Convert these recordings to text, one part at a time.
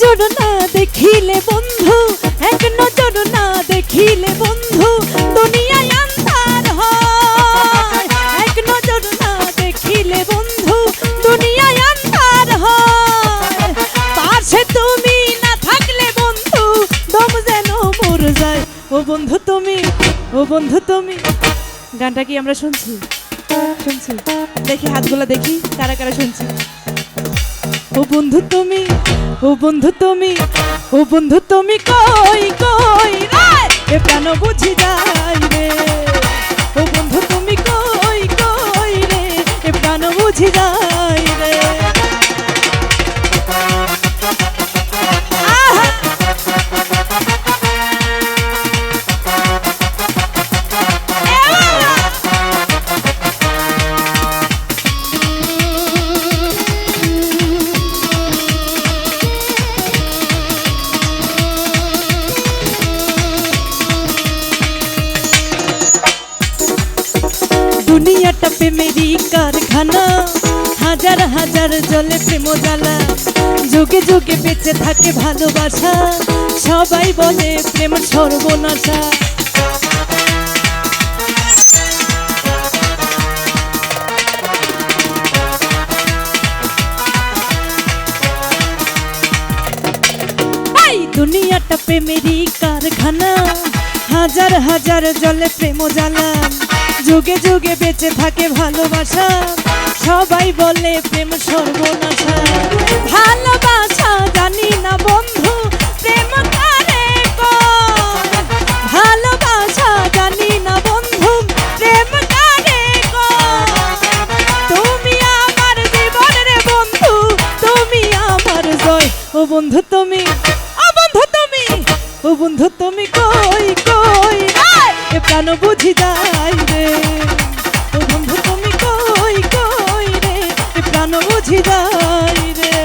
নজর না দেখিলে বন্ধু, এক নজর না দেখিলে বন্ধু দুনিয়ায় আন্ধার হয়। এক নজর না দেখিলে বন্ধু দুনিয়ায় আন্ধার হয়। পাশে তুমি না থাকলে বন্ধু দম যেন মরে যায়। ও বন্ধু তুমি, ও বন্ধু তুমি। গানটা কি আমরা শুনছি? শুনছি। দেখি হাতগুলো দেখি কারা কারা শুনছি। ও বন্ধু তুমি, ও বন্ধু তুমি, ও বন্ধু তুমি কই কই রে, এ প্রাণ বুঝি যাই রে। ও বন্ধু তুমি কই কই রে, এ প্রাণ বুঝি যাই রে। দুনিয়াটা প্রেমেরই কারখানা, হাজার হাজার জলে প্রেম জ্বালা, যুগে যুগে বেঁচে থাকে ভালোবাসা, সবাই বলে প্রেম সর্বনাশা। দুনিয়াটা প্রেমেরই কারখানা, হাজার হাজার জলে প্রেম জ্বালা, যুগে যুগে বেঁচে থাকে ভালোবাসা, সবাই বলে প্রেম সর্বনাশা। ভালোবাসা জানি না বন্ধু প্রেম কারে কয়, ভালোবাসা জানি না বন্ধু প্রেম কারে কয়। তুমি আমার জীবন রে বন্ধু, তুমি আমার জয়। ও বন্ধু তুমি, ও বন্ধু তুমি, ও বন্ধু তুমি কই কই এ প্রাণ বুঝি যাই রে। ও বন্ধু তুমি কই কই রে, এ প্রাণ বুঝি যাই রে।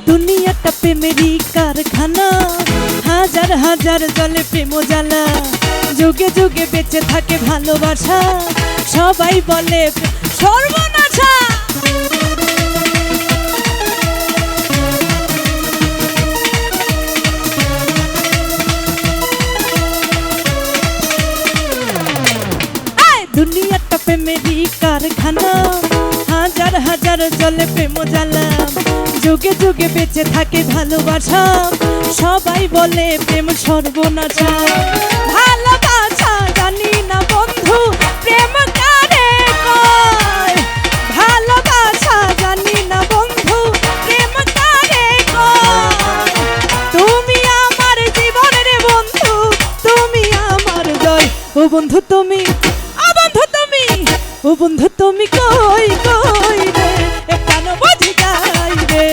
দুনিয়াটা প্রেমেরই কারখানা, হাজার হাজার জলে প্রেম জ্বালা, যুগে যুগে বেঁচে থাকে ভালোবাসা, সবাই বলে সর্বনাশা। দুনিয়াটা প্রেমেরই কারখানা, হাজার হাজার জলে প্রেম জ্বালা, যুগে যুগে বেঁচে থাকে ভালোবাসা, সবাই বলে প্রেম সর্বনাশা। ভালোবাসা জানি না বন্ধু প্রেম কারে কয়, ভালোবাসা জানি না বন্ধু প্রেম কারে কয়। তুমি আমার জীবন রে বন্ধু, তুমি আমার জয়। ও বন্ধু তুমি, ও বন্ধু তুমি, ও বন্ধু তুমি কই কই রে, এ প্রাণ বুঝি যাই রে।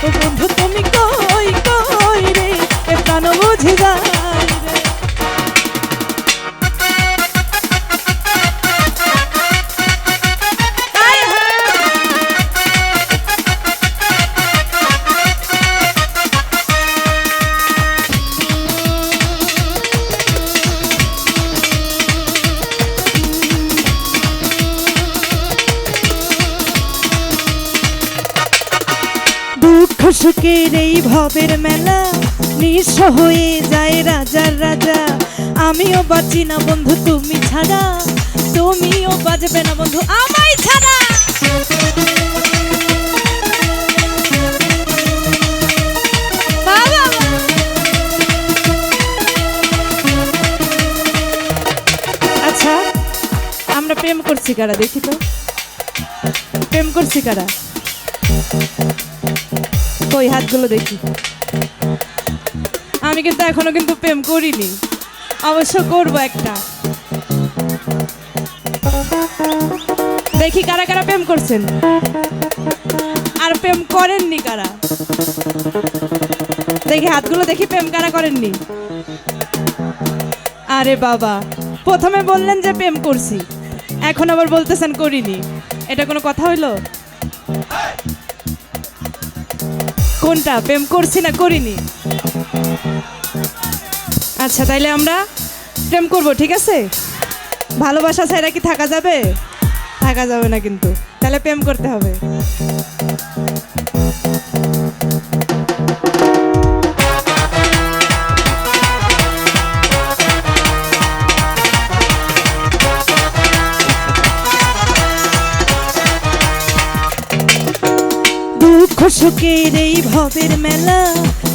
ও বন্ধু তুমি কই কই রে, এ প্রাণ বুঝি যাই রে। দুঃখ সুখের এই ভবের মেলা, নিঃস্ব হয়ে যায় রাজার রাজা। আমিও বাঁচি না বন্ধু তুমি ছাড়া, তুমিও বাঁচবে না বন্ধু আমায় ছাড়া। আচ্ছা আমরা প্রেম করছি কারা দেখি তো, প্রেম করছি কারা কই হাতগুলো দেখি। আমি কিন্তু এখনো কিন্তু প্রেম করিনি, অবশ্য করব একটা। দেখি কারা কারা প্রেম করছেন আর প্রেম করেননি কারা, দেখি হাতগুলো দেখি প্রেম কারা করেননি। আরে বাবা প্রথমে বললেন যে প্রেম করছি, এখন আবার বলতেছেন করিনি। এটা কোনো কথা হইলো? কোনটা, প্রেম করছি না করিনি? আচ্ছা, তাইলে আমরা প্রেম করব, ঠিক আছে? ভালোবাসা ছাড়া কি থাকা যাবে? থাকা যাবে না কিন্তু, তাহলে প্রেম করতে হবে। দুঃখ সুখের এই ভবের মেলা,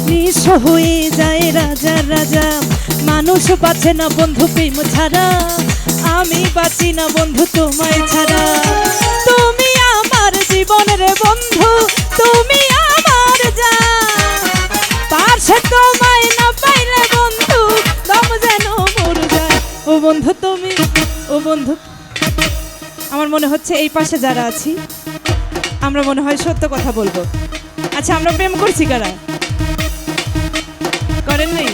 নিঃস্ব হয়ে যায় রাজা রাজা। মানুষ বাঁচে না বন্ধু প্রেম ছাড়া, আমি বাঁচি না বন্ধু তোমায় ছাড়া। তুমি আমার জীবনের বন্ধু, তুমি আমার জান। পাশে তোমায় না পাইলে বন্ধু দম যেন মর যায়। ও বন্ধু তুমি, ও বন্ধু, আমার মনে হচ্ছে এই পাশে যারা আছি আমরা মনে হয় সত্য কথা বলবো। আচ্ছা, আমরা প্রেম করছি কারা? করেন নাই?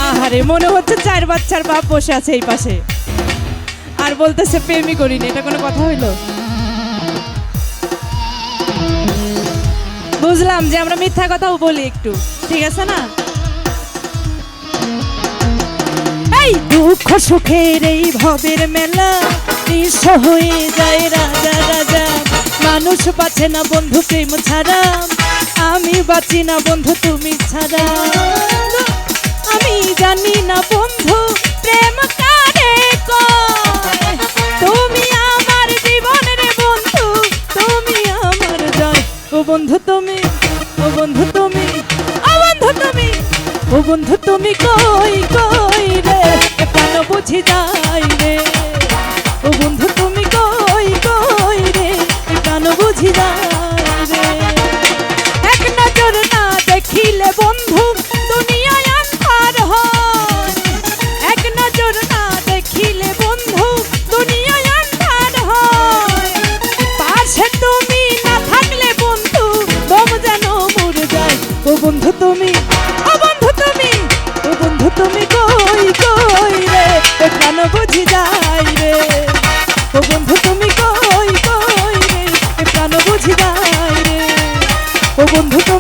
আহারে, মনে হচ্ছে 4 বাচ্চার বাপ বসে আছে এই পাশে আর বলতেছে প্রেমই করিনি। এটা কোনো কথা হইলো? বুঝলাম যে আমরা মিথ্যা কথাও বলি একটু, ঠিক আছে না? এই দুঃখ সুখের এই ভবের মেলা, নিঃস্ব হয়ে যায় রাজা রাজা। মানুষ বাঁচে না বন্ধু প্রেম ছাড়া, আমি বাঁচি না বন্ধু তুমি ছাড়া। আমি জানি না বন্ধু প্রেম কারে কয়, তুমি আমার জীবনের বন্ধু, তুমি আমার জয়। ও বন্ধু তুমি, ও বন্ধু তুমি, ও বন্ধু তুমি, ও বন্ধু তুমি কই কই রে, কেন বুঝি যাই রে। ও বন্ধু তুমি কই কই রে, কেন বুঝি যাই রে। এক নজর না দেখিলে বন্ধু দুনিয়ায় আন্ধার হয়। এক নজর না দেখিলে বন্ধু দুনিয়ায় আন্ধার হয়। পাশে তুমি না থাকলে বন্ধু দম যেন মর যায়। ও বন্ধু তুমি, ও বন্ধু তুমি, ও বন্ধু তুমি কই কই রে, কেন বুঝি যাই রে। ও বন্ধু তুমি কই কই রে, কেন বুঝি যাই রে। ও বন্ধু তুমি